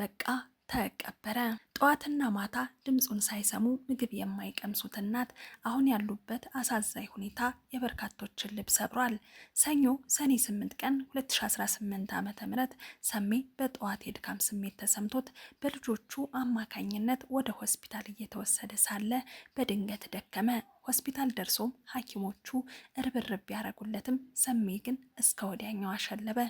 በቃ ተቀበረ። ጠዋትና ማታ ድምፁን ሳይሰሙ ምግብ የማይቀምሱት እናት አሁን ያሉበት አሳዛኝ ሁኔታ የበርካቶችን ልብ ሰብሯል። ሰኞ ሰኔ 8 ቀን 2018 ዓ.ም ሰሜ በጠዋት የድካም ስሜት ተሰምቶት በልጆቹ አማካኝነት ወደ ሆስፒታል እየተወሰደ ሳለ በድንገት ደከመ። ሆስፒታል ደርሶም ሐኪሞቹ እርብርብ ያደረጉለትም ሰሜ ግን እስከ ወዲያኛው አሸለበ።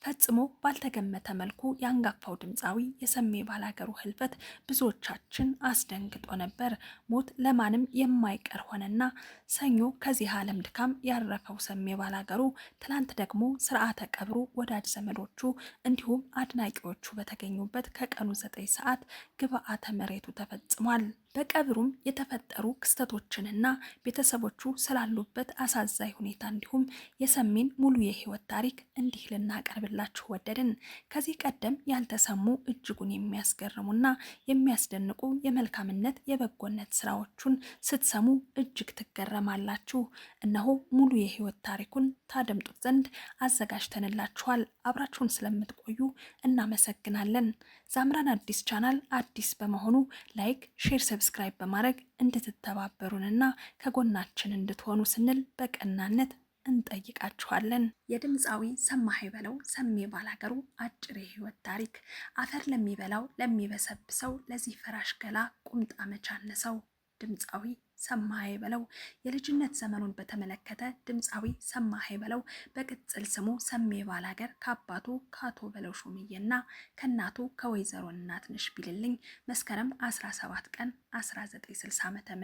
ፈጽሞ ባልተገመተ መልኩ የአንጋፋው ድምፃዊ የሰሜ ባላገሩ ህልፈት ብዙዎቻችን አስደንግጦ ነበር። ሞት ለማንም የማይቀር ሆነና ሰኞ ከዚህ ዓለም ድካም ያረፈው ሰሜ ባላገሩ ትላንት ደግሞ ስርዓተ ቀብሩ ወዳጅ ዘመዶቹ እንዲሁም አድናቂዎቹ በተገኙበት ከቀኑ 9 ሰዓት ግብዓተ መሬቱ ተፈጽሟል። በቀብሩም የተፈጠሩ ክስተቶችንና ቤተሰቦቹ ስላሉበት አሳዛኝ ሁኔታ እንዲሁም የሰሜን ሙሉ የህይወት ታሪክ እንዲህ ልናቀርብላችሁ ወደድን። ከዚህ ቀደም ያልተሰሙ እጅጉን የሚያስገርሙና የሚያስደንቁ የመልካምነት የበጎነት ስራዎቹን ስትሰሙ እጅግ ትገረማላችሁ። እነሆ ሙሉ የህይወት ታሪኩን ታደምጡት ዘንድ አዘጋጅተንላችኋል። አብራችሁን ስለምትቆዩ እናመሰግናለን። ዛምራን አዲስ ቻናል አዲስ በመሆኑ ላይክ፣ ሼር፣ ሰብስክራይብ በማድረግ እንድትተባበሩንና ከጎናችን እንድትሆኑ ስንል በቀናነት እንጠይቃችኋለን። የድምፃዊ ሰማኸኝ በለው ሰሜ ባላገሩ አጭር የህይወት ታሪክ። አፈር ለሚበላው ለሚበሰብሰው ለዚህ ፈራሽ ገላ ቁምጣ መቻነሰው። ድምፃዊ ሰማኸኝ በለው የልጅነት ዘመኑን በተመለከተ ድምፃዊ ሰማኸኝ በለው በቅጽል ስሙ ሰሜ ባላገር ከአባቱ ከአቶ በለው ሹምዬና ከእናቱ ከወይዘሮ እናትነሽ ቢልልኝ መስከረም 17 ቀን 1960 ዓ.ም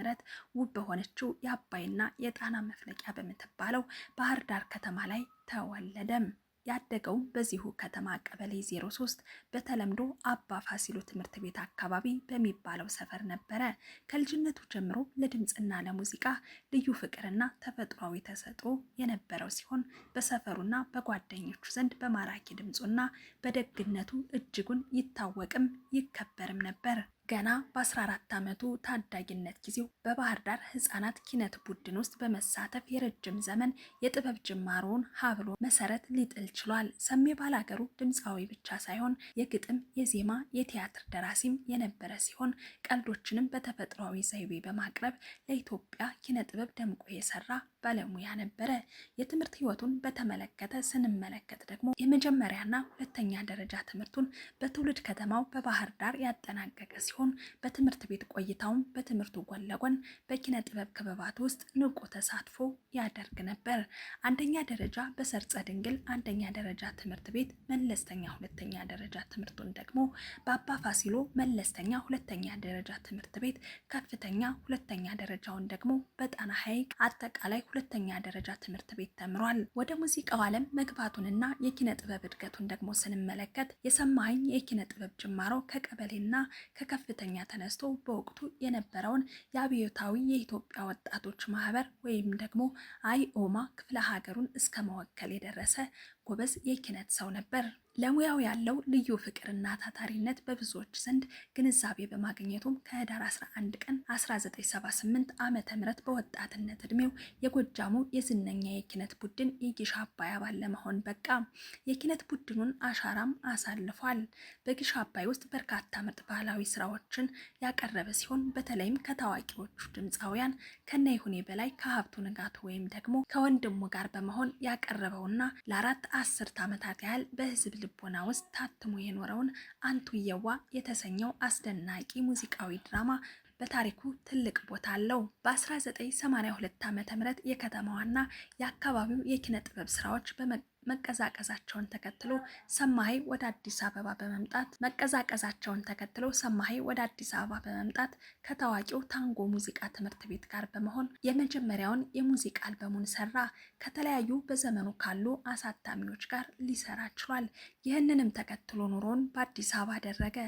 ውብ በሆነችው የአባይና የጣና መፍለቂያ በምትባለው ባህር ዳር ከተማ ላይ ተወለደም። ያደገው በዚሁ ከተማ ቀበሌ 03 በተለምዶ አባ ፋሲሎ ትምህርት ቤት አካባቢ በሚባለው ሰፈር ነበረ። ከልጅነቱ ጀምሮ ለድምፅና ለሙዚቃ ልዩ ፍቅርና ተፈጥሯዊ ተሰጥኦ የነበረው ሲሆን በሰፈሩና በጓደኞቹ ዘንድ በማራኪ ድምፁና በደግነቱ እጅጉን ይታወቅም ይከበርም ነበር። ገና በ14 ዓመቱ ታዳጊነት ጊዜው በባህር ዳር ህፃናት ኪነት ቡድን ውስጥ በመሳተፍ የረጅም ዘመን የጥበብ ጅማሮውን ሀብሎ መሰረት ሊጥል ችሏል። ሰሜ ባላገሩ ድምፃዊ ብቻ ሳይሆን የግጥም፣ የዜማ፣ የቲያትር ደራሲም የነበረ ሲሆን ቀልዶችንም በተፈጥሯዊ ዘይቤ በማቅረብ ለኢትዮጵያ ኪነ ጥበብ ደምቆ የሰራ ባለሙያ ነበረ። የትምህርት ህይወቱን በተመለከተ ስንመለከት ደግሞ የመጀመሪያና ሁለተኛ ደረጃ ትምህርቱን በትውልድ ከተማው በባህር ዳር ያጠናቀቀ ሲሆን በትምህርት ቤት ቆይታውም በትምህርቱ ጎን ለጎን በኪነ ጥበብ ክበባት ውስጥ ንቁ ተሳትፎ ያደርግ ነበር። አንደኛ ደረጃ በሰርጸ ድንግል አንደኛ ደረጃ ትምህርት ቤት መለስተኛ ሁለተኛ ደረጃ ትምህርቱን ደግሞ በአባ ፋሲሎ መለስተኛ ሁለተኛ ደረጃ ትምህርት ቤት ከፍተኛ ሁለተኛ ደረጃውን ደግሞ በጣና ሐይቅ አጠቃላይ ሁለተኛ ደረጃ ትምህርት ቤት ተምሯል። ወደ ሙዚቃው ዓለም መግባቱንና የኪነ ጥበብ እድገቱን ደግሞ ስንመለከት የሰማኸኝ የኪነ ጥበብ ጅማሮ ከቀበሌና ከከፍተኛ ተነስቶ በወቅቱ የነበረውን የአብዮታዊ የኢትዮጵያ ወጣቶች ማህበር ወይም ደግሞ አይኦማ ክፍለ ሀገሩን እስከ መወከል የደረሰ ጎበዝ የኪነት ሰው ነበር። ለሙያው ያለው ልዩ ፍቅርና ታታሪነት በብዙዎች ዘንድ ግንዛቤ በማግኘቱም ከህዳር 11 ቀን 1978 ዓመተ ምህረት በወጣትነት እድሜው የጎጃሙ የዝነኛ የኪነት ቡድን የጊሻ አባይ አባል ለመሆን በቃ። የኪነት ቡድኑን አሻራም አሳልፏል። በጊሻ አባይ ውስጥ በርካታ ምርጥ ባህላዊ ስራዎችን ያቀረበ ሲሆን በተለይም ከታዋቂዎቹ ድምፃውያን ከነይሁኔ በላይ ከሀብቱ ንጋቱ ወይም ደግሞ ከወንድሙ ጋር በመሆን ያቀረበውና ለአራት አስርት ዓመታት ያህል በህዝብ ልቦና ውስጥ ታትሞ የኖረውን አንቱየዋ የተሰኘው አስደናቂ ሙዚቃዊ ድራማ በታሪኩ ትልቅ ቦታ አለው። በ1982 ዓ.ም የከተማዋና የአካባቢው የኪነ ጥበብ ስራዎች መቀዛቀዛቸውን ተከትሎ ሰማኸኝ ወደ አዲስ አበባ በመምጣት ከታዋቂው ታንጎ ሙዚቃ ትምህርት ቤት ጋር በመሆን የመጀመሪያውን የሙዚቃ አልበሙን ሰራ። ከተለያዩ በዘመኑ ካሉ አሳታሚዎች ጋር ሊሰራ ችሏል። ይህንንም ተከትሎ ኑሮን በአዲስ አበባ አደረገ።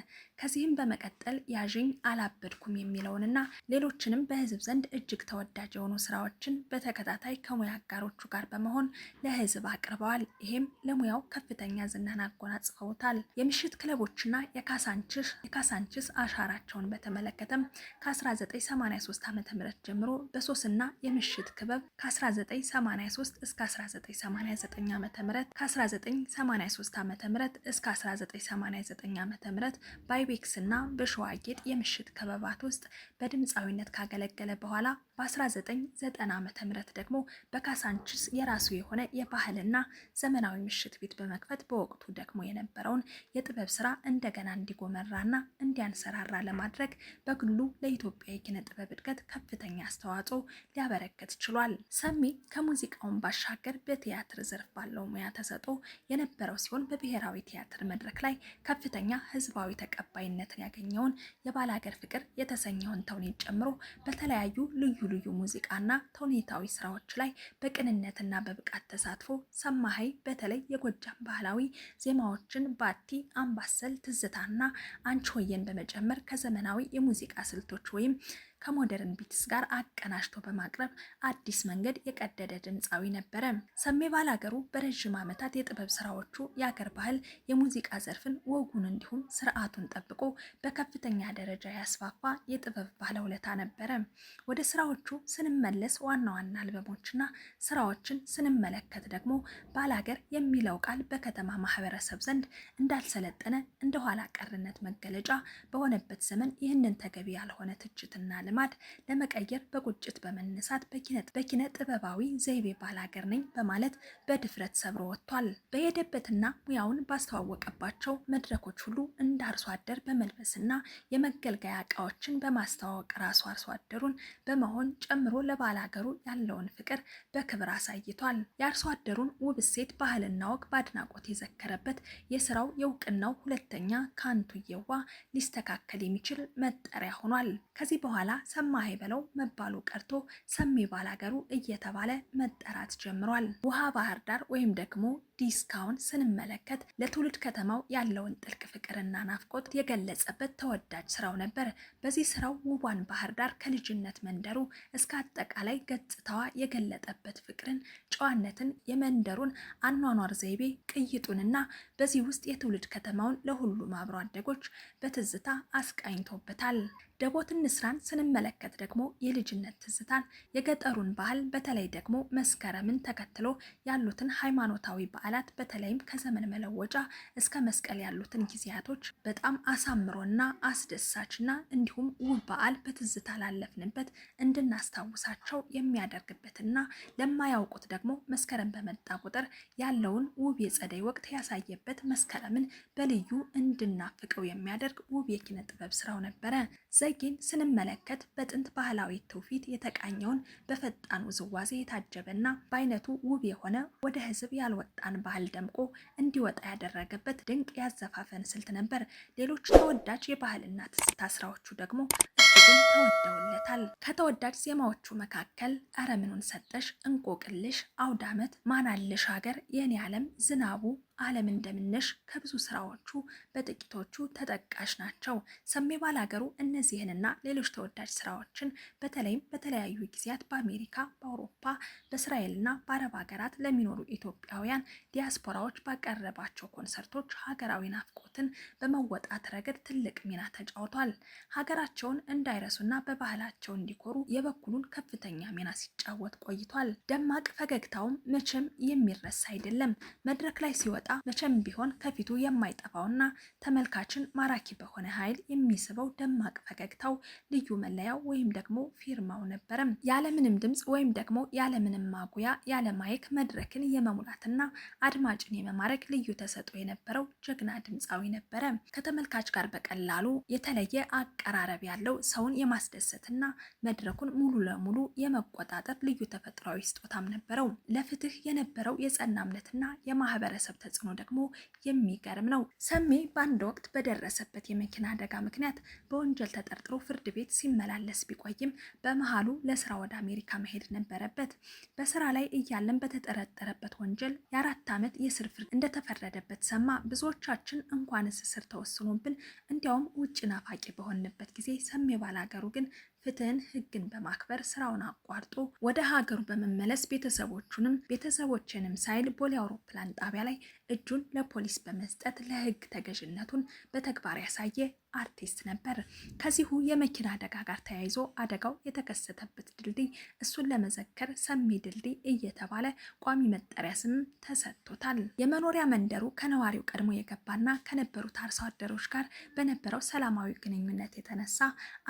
ከዚህም በመቀጠል ያዥኝ አላበድኩም የሚለውንና ሌሎችንም በህዝብ ዘንድ እጅግ ተወዳጅ የሆኑ ስራዎችን በተከታታይ ከሙያ አጋሮቹ ጋር በመሆን ለህዝብ አቅርበዋል። ይሄም ለሙያው ከፍተኛ ዝናን አጎናጽፈውታል። የምሽት ክለቦችና የካሳንችስ አሻራቸውን በተመለከተም ከ1983 ዓ.ም ጀምሮ በሶስና የምሽት ክበብ ከ1983 እስከ 1989 ዓ.ም ከ1983 ዓ.ም እስከ 1989 ዓ.ም በአይቤክስ እና በሸዋጌጥ የምሽት ክበባት ውስጥ በድምፃዊነት ካገለገለ በኋላ በ1990 ዓ.ም ደግሞ በካሳንችስ የራሱ የሆነ የባህልና ዘመናዊ ምሽት ቤት በመክፈት በወቅቱ ደግሞ የነበረውን የጥበብ ስራ እንደገና እንዲጎመራና እንዲያንሰራራ ለማድረግ በግሉ ለኢትዮጵያ የኪነ ጥበብ እድገት ከፍተኛ አስተዋጽኦ ሊያበረክት ችሏል። ሰሚ ከሙዚቃውን ባሻገር በቲያትር ዘርፍ ባለው ሙያ ተሰጥኦ የነበረው ሲሆን በብሔራዊ ቲያትር መድረክ ላይ ከፍተኛ ህዝባዊ ተቀባይነትን ያገኘውን የባላገር ፍቅር የተሰኘውን ተውኔት ጨምሮ በተለያዩ ልዩ ሙዚቃና ተውኔታዊ ስራዎች ላይ በቅንነትና በብቃት ተሳትፎ ሰማሃይ በተለይ የጎጃም ባህላዊ ዜማዎችን ባቲ፣ አምባሰል፣ ትዝታና አንቺ ሆየን በመጨመር ከዘመናዊ የሙዚቃ ስልቶች ወይም ከሞደርን ቢትስ ጋር አቀናጅቶ በማቅረብ አዲስ መንገድ የቀደደ ድምፃዊ ነበረ። ሰሜ ባላገሩ በረጅም ዓመታት የጥበብ ስራዎቹ የአገር ባህል የሙዚቃ ዘርፍን ወጉን እንዲሁም ስርዓቱን ጠብቆ በከፍተኛ ደረጃ ያስፋፋ የጥበብ ባለውለታ ነበረ። ወደ ስራዎቹ ስንመለስ ዋና አልበሞችና ስራዎችን ስንመለከት ደግሞ ባላገር የሚለው ቃል በከተማ ማህበረሰብ ዘንድ እንዳልሰለጠነ እንደ ኋላ ቀርነት መገለጫ በሆነበት ዘመን ይህንን ተገቢ ያልሆነ ትችትና ልማድ ለመቀየር በቁጭት በመነሳት በኪነ ጥበባዊ ዘይቤ ባላገር ነኝ በማለት በድፍረት ሰብሮ ወጥቷል። በሄደበትና ሙያውን ባስተዋወቀባቸው መድረኮች ሁሉ እንደ አርሶ አደር በመልበስና የመገልገያ እቃዎችን በማስተዋወቅ ራሱ አርሶ አደሩን በመሆን ጨምሮ ለባላገሩ ያለውን ፍቅር በክብር አሳይቷል። የአርሶ አደሩን ውብ እሴት ባህልና ወግ በአድናቆት የዘከረበት የስራው የእውቅናው ሁለተኛ ካንቱየዋ ሊስተካከል የሚችል መጠሪያ ሆኗል። ከዚህ በኋላ ሰማሃይ በለው መባሉ ቀርቶ ሰሜ ባላገሩ እየተባለ መጠራት ጀምሯል። ውሃ ባህር ዳር ወይም ደግሞ ዲስካውን ስንመለከት ለትውልድ ከተማው ያለውን ጥልቅ ፍቅርና ናፍቆት የገለጸበት ተወዳጅ ስራው ነበር። በዚህ ስራው ውቧን ባህር ዳር ከልጅነት መንደሩ እስከ አጠቃላይ ገጽታዋ የገለጠበት ፍቅርን፣ ጨዋነትን፣ የመንደሩን አኗኗር ዘይቤ ቅይጡንና በዚህ ውስጥ የትውልድ ከተማውን ለሁሉም አብሮ አደጎች በትዝታ አስቃኝቶበታል። ደቦትን ንስራን ስንመለከት ደግሞ የልጅነት ትዝታን፣ የገጠሩን ባህል በተለይ ደግሞ መስከረምን ተከትሎ ያሉትን ሃይማኖታዊ በዓላት በተለይም ከዘመን መለወጫ እስከ መስቀል ያሉትን ጊዜያቶች በጣም አሳምሮና አስደሳችና እንዲሁም ውብ በዓል በትዝታ ላለፍንበት እንድናስታውሳቸው የሚያደርግበትና ለማያውቁት ደግሞ መስከረም በመጣ ቁጥር ያለውን ውብ የጸደይ ወቅት ያሳየበት መስከረምን በልዩ እንድናፍቀው የሚያደርግ ውብ የኪነ ጥበብ ስራው ነበረ። ዘይጌን ስንመለከት በጥንት ባህላዊ ትውፊት የተቃኘውን በፈጣን ውዝዋዜ የታጀበና በአይነቱ ውብ የሆነ ወደ ህዝብ ያልወጣን ባህል ደምቆ እንዲወጣ ያደረገበት ድንቅ ያዘፋፈን ስልት ነበር። ሌሎች ተወዳጅ የባህልና ትዝታ ስራዎቹ ደግሞ እጅጉን ተወደውለታል። ከተወዳጅ ዜማዎቹ መካከል ኧረ ምኑን ሰጠሽ፣ እንቆቅልሽ፣ አውዳመት፣ ማናለሽ ሀገር፣ የኔ ዓለም፣ ዝናቡ፣ ዓለም እንደምነሽ ከብዙ ስራዎቹ በጥቂቶቹ ተጠቃሽ ናቸው። ሰሜ ባላገሩ እነዚህንና ሌሎች ተወዳጅ ስራዎችን በተለይም በተለያዩ ጊዜያት በአሜሪካ፣ በአውሮፓ፣ በእስራኤልና በአረብ ሀገራት ለሚኖሩ ኢትዮጵያውያን ዲያስፖራዎች ባቀረባቸው ኮንሰርቶች ሀገራዊ ናፍቆትን በመወጣት ረገድ ትልቅ ሚና ተጫውቷል። ሀገራቸውን እንዳይረሱና በባህላቸው እንዲኮሩ የበኩሉን ከፍተኛ ሚና ሲጫወት ቆይቷል። ደማቅ ፈገግታውም መቼም የሚረሳ አይደለም። መድረክ ላይ ሲወጣ መቼም ቢሆን ከፊቱ የማይጠፋውና ተመልካችን ማራኪ በሆነ ኃይል የሚስበው ደማቅ ፈገግታው ልዩ መለያው ወይም ደግሞ ፊርማው ነበረም። ያለምንም ድምፅ ወይም ደግሞ ያለምንም ማጉያ ያለ ማይክ መድረክን የመሙላትና አድማጭን የመማረክ ልዩ ተሰጥኦ የነበረው ጀግና ድምፃዊ ነበረ። ከተመልካች ጋር በቀላሉ የተለየ አቀራረብ ያለው ሰውን የማስደሰትና መድረኩን ሙሉ ለሙሉ የመቆጣጠር ልዩ ተፈጥሯዊ ስጦታም ነበረው። ለፍትህ የነበረው የጸና እምነትና የማህበረሰብ ተጽዕኖ ደግሞ የሚገርም ነው። ሰሜ በአንድ ወቅት በደረሰበት የመኪና አደጋ ምክንያት በወንጀል ተጠርጥሮ ፍርድ ቤት ሲመላለስ ቢቆይም በመሃሉ ለስራ ወደ አሜሪካ መሄድ ነበረበት። በስራ ላይ እያለን በተጠረጠረበት ወንጀል የ4 ዓመት የእስር ፍርድ እንደተፈረደበት ሰማ። ብዙዎቻችን እንኳንስ እስር ተወስኖብን እንዲያውም ውጭ ናፋቂ በሆንበት ጊዜ ሰሜ ባላገሩ ግን ፍትህን፣ ህግን በማክበር ስራውን አቋርጦ ወደ ሀገሩ በመመለስ ቤተሰቦችንም ሳይል ቦሌ አውሮፕላን ጣቢያ ላይ እጁን ለፖሊስ በመስጠት ለህግ ተገዥነቱን በተግባር ያሳየ አርቲስት ነበር። ከዚሁ የመኪና አደጋ ጋር ተያይዞ አደጋው የተከሰተበት ድልድይ እሱን ለመዘከር ሰሜ ድልድይ እየተባለ ቋሚ መጠሪያ ስም ተሰጥቶታል። የመኖሪያ መንደሩ ከነዋሪው ቀድሞ የገባና ከነበሩት አርሶ አደሮች ጋር በነበረው ሰላማዊ ግንኙነት የተነሳ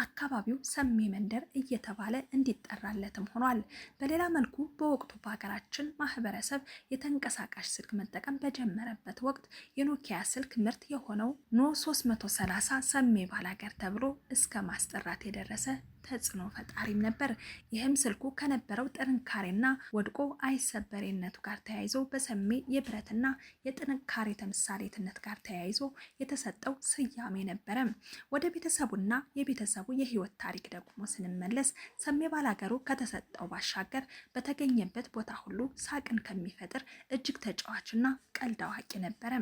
አካባቢው ሰሜ መንደር እየተባለ እንዲጠራለትም ሆኗል። በሌላ መልኩ በወቅቱ በሀገራችን ማህበረሰብ የተንቀሳቃሽ ስልክ መጠቀም በጀመረበት ወቅት የኖኪያ ስልክ ምርት የሆነው ኖ 330 ሰሜ ባላገር ተብሎ እስከ ማስጠራት የደረሰ ተጽዕኖ ፈጣሪም ነበር። ይህም ስልኩ ከነበረው ጥንካሬና ወድቆ አይሰበሬነቱ ጋር ተያይዞ በሰሜ የብረትና የጥንካሬ ተምሳሌትነት ጋር ተያይዞ የተሰጠው ስያሜ ነበረ። ወደ ቤተሰቡና የቤተሰቡ የህይወት ታሪክ ደግሞ ስንመለስ ሰሜ ባላገሩ ከተሰጠው ባሻገር በተገኘበት ቦታ ሁሉ ሳቅን ከሚፈጥር እጅግ ተጫዋችና ቀልድ አዋቂ ነበረ።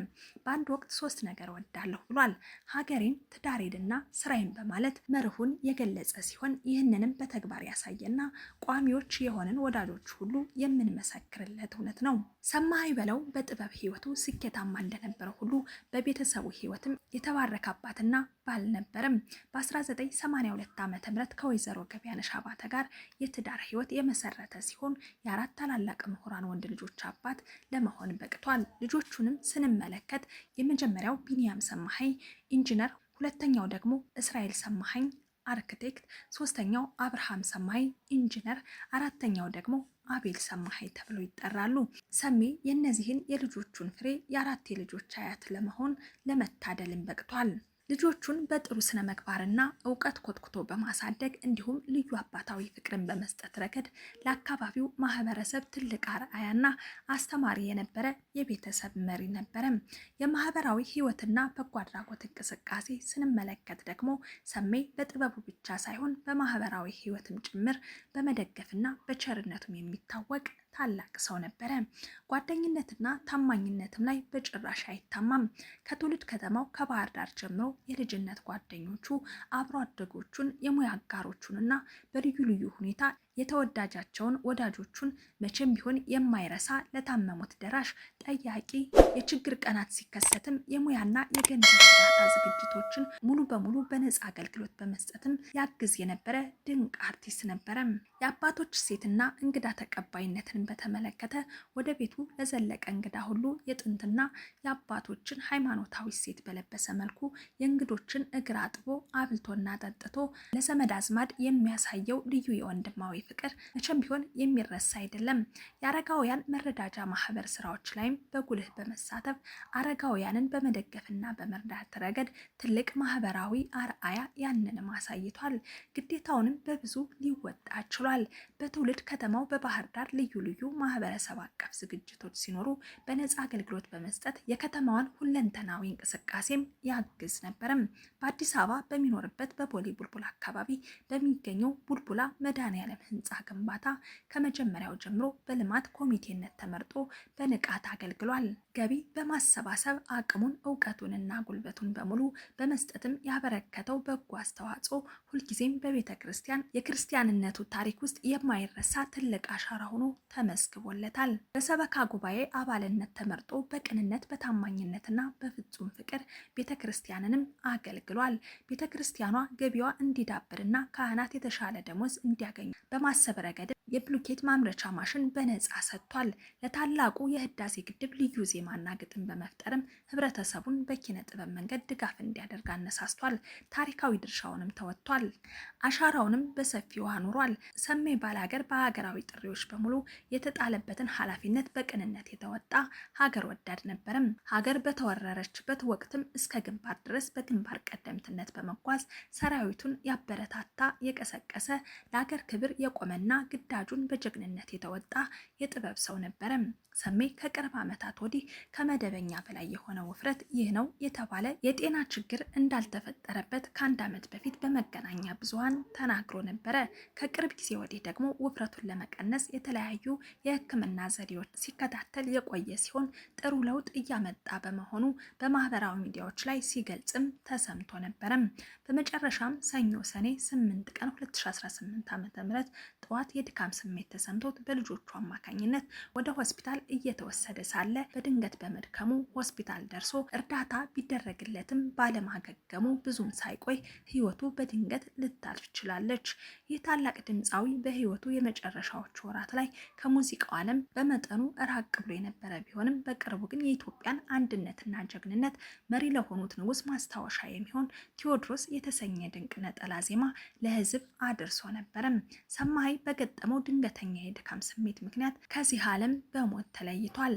በአንድ ወቅት 3 ነገር ወዳለሁ ብሏል። ሀገሬን፣ ትዳሬንና ስራዬን በማለት መርሁን የገለጸ ሲሆን ይህንንም በተግባር ያሳየና ቋሚዎች የሆንን ወዳጆች ሁሉ የምንመሰክርለት እውነት ነው። ሰማኸኝ በለው በጥበብ ህይወቱ ስኬታማ እንደነበረ ሁሉ በቤተሰቡ ህይወትም የተባረከ አባትና ባል ነበርም። በ1982 ዓ.ም ከወይዘሮ ገበያነሽ አባተ ጋር የትዳር ህይወት የመሰረተ ሲሆን የ4 ታላላቅ ምሁራን ወንድ ልጆች አባት ለመሆን በቅቷል። ልጆቹንም ስንመለከት የመጀመሪያው ቢኒያም ሰማኸኝ ኢንጂነር፣ ሁለተኛው ደግሞ እስራኤል ሰማኸኝ አርክቴክት፣ ሶስተኛው አብርሃም ሰማኸኝ ኢንጂነር፣ አራተኛው ደግሞ አቤል ሰማኸኝ ተብለው ይጠራሉ። ሰሜ የእነዚህን የልጆቹን ፍሬ የ4 የልጆች አያት ለመሆን ለመታደልን በቅቷል። ልጆቹን በጥሩ ስነ ምግባርና እውቀት ኮትኩቶ በማሳደግ እንዲሁም ልዩ አባታዊ ፍቅርን በመስጠት ረገድ ለአካባቢው ማህበረሰብ ትልቅ አርአያና አስተማሪ የነበረ የቤተሰብ መሪ ነበረ። የማህበራዊ ህይወትና በጎ አድራጎት እንቅስቃሴ ስንመለከት ደግሞ ሰሜ በጥበቡ ብቻ ሳይሆን በማህበራዊ ህይወትም ጭምር በመደገፍና በቸርነቱም የሚታወቅ ታላቅ ሰው ነበረ። ጓደኝነትና ታማኝነትም ላይ በጭራሽ አይታማም። ከትውልድ ከተማው ከባህር ዳር ጀምሮ የልጅነት ጓደኞቹ፣ አብሮ አደጎቹን፣ የሙያ አጋሮቹንና በልዩ ልዩ ሁኔታ የተወዳጃቸውን ወዳጆቹን መቼም ቢሆን የማይረሳ፣ ለታመሙት ደራሽ ጠያቂ፣ የችግር ቀናት ሲከሰትም የሙያና የገንዘብ እርዳታ ዝግጅቶችን ሙሉ በሙሉ በነፃ አገልግሎት በመስጠትም ያግዝ የነበረ ድንቅ አርቲስት ነበረ። የአባቶች ሴትና እንግዳ ተቀባይነትን በተመለከተ ወደ ቤቱ ለዘለቀ እንግዳ ሁሉ የጥንትና የአባቶችን ሃይማኖታዊ ሴት በለበሰ መልኩ የእንግዶችን እግር አጥቦ አብልቶና ጠጥቶ ለዘመድ አዝማድ የሚያሳየው ልዩ የወንድማዊ ፍቅር መቼም ቢሆን የሚረሳ አይደለም። የአረጋውያን መረዳጃ ማህበር ስራዎች ላይም በጉልህ በመሳተፍ አረጋውያንን በመደገፍና በመርዳት ረገድ ትልቅ ማህበራዊ አርአያ ያንንም አሳይቷል። ግዴታውንም በብዙ ሊወጣ ችሏል። በትውልድ ከተማው በባህር ዳር ልዩ ልዩ ማህበረሰብ አቀፍ ዝግጅቶች ሲኖሩ በነፃ አገልግሎት በመስጠት የከተማዋን ሁለንተናዊ እንቅስቃሴም ያግዝ ነበርም። በአዲስ አበባ በሚኖርበት በቦሌ ቡልቡላ አካባቢ በሚገኘው ቡልቡላ መድኃኔዓለም ህንፃ ግንባታ ከመጀመሪያው ጀምሮ በልማት ኮሚቴነት ተመርጦ በንቃት አገልግሏል። ገቢ በማሰባሰብ አቅሙን እውቀቱንና ጉልበቱን በሙሉ በመስጠትም ያበረከተው በጎ አስተዋጽኦ ሁልጊዜም በቤተ ክርስቲያን የክርስቲያንነቱ ታሪክ ውስጥ የማይረሳ ትልቅ አሻራ ሆኖ ተመስግቦለታል። በሰበካ ጉባኤ አባልነት ተመርጦ በቅንነት በታማኝነትና በፍጹም ፍቅር ቤተ ክርስቲያንንም አገልግሏል። ቤተ ክርስቲያኗ ገቢዋ እንዲዳብርና ካህናት የተሻለ ደሞዝ እንዲያገኙ በማሰብ ረገድ የብሎኬት ማምረቻ ማሽን በነፃ ሰጥቷል። ለታላቁ የህዳሴ ግድብ ልዩ ዜማና ግጥም በመፍጠርም ህብረተሰቡን በኪነ ጥበብ መንገድ ድጋፍ እንዲያደርግ አነሳስቷል። ታሪካዊ ድርሻውንም ተወጥቷል። አሻራውንም በሰፊው አኑሯል። ሰሜ ባላገር በሀገራዊ ጥሪዎች በሙሉ የተጣለበትን ኃላፊነት በቅንነት የተወጣ ሀገር ወዳድ ነበርም። ሀገር በተወረረችበት ወቅትም እስከ ግንባር ድረስ በግንባር ቀደምትነት በመጓዝ ሰራዊቱን ያበረታታ፣ የቀሰቀሰ፣ ለሀገር ክብር የቆመና ግዳ ግዳጁን በጀግንነት የተወጣ የጥበብ ሰው ነበረ። ሰሜ ከቅርብ ዓመታት ወዲህ ከመደበኛ በላይ የሆነ ውፍረት ይህ ነው የተባለ የጤና ችግር እንዳልተፈጠረበት ከአንድ ዓመት በፊት በመገናኛ ብዙሃን ተናግሮ ነበረ። ከቅርብ ጊዜ ወዲህ ደግሞ ውፍረቱን ለመቀነስ የተለያዩ የሕክምና ዘዴዎች ሲከታተል የቆየ ሲሆን ጥሩ ለውጥ እያመጣ በመሆኑ በማህበራዊ ሚዲያዎች ላይ ሲገልጽም ተሰምቶ ነበረ። በመጨረሻም ሰኞ ሰኔ 8 ቀን 2018 ዓ.ም ጠዋት የድካም ስሜት ተሰምቶት በልጆቹ አማካኝነት ወደ ሆስፒታል እየተወሰደ ሳለ በድንገት በመድከሙ ሆስፒታል ደርሶ እርዳታ ቢደረግለትም ባለማገገሙ ብዙም ሳይቆይ ህይወቱ በድንገት ልታልፍ ችላለች። ይህ ታላቅ ድምፃዊ በህይወቱ የመጨረሻዎቹ ወራት ላይ ከሙዚቃው ዓለም በመጠኑ ራቅ ብሎ የነበረ ቢሆንም በቅርቡ ግን የኢትዮጵያን አንድነትና ጀግንነት መሪ ለሆኑት ንጉስ ማስታወሻ የሚሆን ቴዎድሮስ የተሰኘ ድንቅ ነጠላ ዜማ ለህዝብ አድርሶ ነበረ። ሰማይ በገጠመው ድንገተኛ የድካም ስሜት ምክንያት ከዚህ ዓለም በሞት ተለይቷል።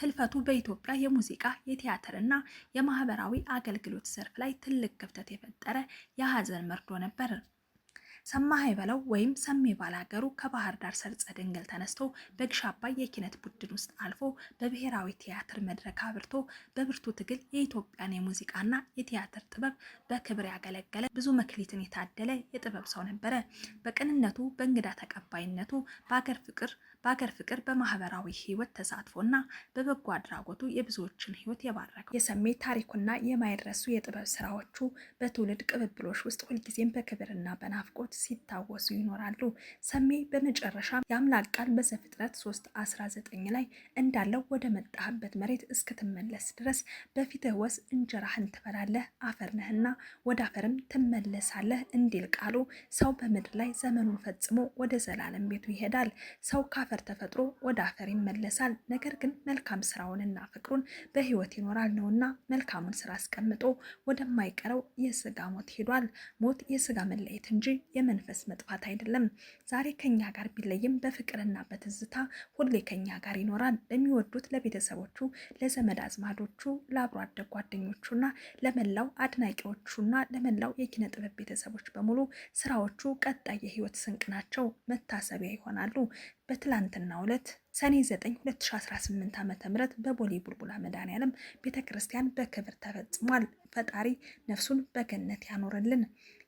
ህልፈቱ በኢትዮጵያ የሙዚቃ የቲያትርና የማህበራዊ አገልግሎት ዘርፍ ላይ ትልቅ ክፍተት የፈጠረ የሀዘን መርዶ ነበር። ሰማኸኝ በለው ወይም ሰሜ ባላገሩ ከባህር ዳር ሰርጸ ድንግል ተነስቶ በግሽ አባይ የኪነት ቡድን ውስጥ አልፎ በብሔራዊ ቲያትር መድረክ አብርቶ በብርቱ ትግል የኢትዮጵያን የሙዚቃና የቲያትር ጥበብ በክብር ያገለገለ ብዙ መክሊትን የታደለ የጥበብ ሰው ነበረ። በቅንነቱ፣ በእንግዳ ተቀባይነቱ፣ በአገር ፍቅር በማህበራዊ ህይወት ተሳትፎና በበጎ አድራጎቱ የብዙዎችን ህይወት የባረከው የሰሜ ታሪኩና የማይረሱ የጥበብ ስራዎቹ በትውልድ ቅብብሎሽ ውስጥ ሁልጊዜም በክብርና በናፍቆት ሲታወሱ ይኖራሉ። ሰሜ በመጨረሻ የአምላክ ቃል በዘፍጥረት 3:19 ላይ እንዳለው ወደ መጣህበት መሬት እስክትመለስ ድረስ በፊትህ ወስ እንጀራህን ትበላለህ፣ አፈር ነህና ወደ አፈርም ትመለሳለህ እንዲል ቃሉ ሰው በምድር ላይ ዘመኑን ፈጽሞ ወደ ዘላለም ቤቱ ይሄዳል። ሰው ካፈር ተፈጥሮ ወደ አፈር ይመለሳል። ነገር ግን መልካም ስራውንና ፍቅሩን በህይወት ይኖራል ነውና መልካሙን ስራ አስቀምጦ ወደማይቀረው የስጋ ሞት ሄዷል። ሞት የስጋ መለየት እንጂ የመንፈስ መጥፋት አይደለም። ዛሬ ከኛ ጋር ቢለይም በፍቅርና በትዝታ ሁሌ ከኛ ጋር ይኖራል። ለሚወዱት ለቤተሰቦቹ፣ ለዘመድ አዝማዶቹ፣ ለአብሮ አደግ ጓደኞቹና ለመላው አድናቂዎቹና ለመላው የኪነ ጥበብ ቤተሰቦች በሙሉ ስራዎቹ ቀጣይ የህይወት ስንቅ ናቸው፣ መታሰቢያ ይሆናሉ። በትላንትናው ዕለት ሰኔ 9 2018 ዓ.ም በቦሌ ቡልቡላ መድኃኔዓለም ቤተክርስቲያን በክብር ተፈጽሟል። ፈጣሪ ነፍሱን በገነት ያኖርልን።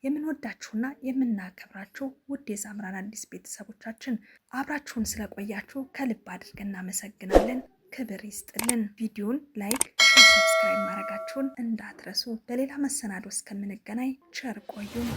የምንወዳችሁና የምናከብራችሁ ውድ የዛምራን አዲስ ቤተሰቦቻችን አብራችሁን ስለቆያችሁ ከልብ አድርገን እናመሰግናለን። ክብር ይስጥልን። ቪዲዮን ላይክ፣ ሰብስክራይብ ማድረጋችሁን እንዳትረሱ። በሌላ መሰናዶ እስከምንገናኝ ቸር ቆዩን።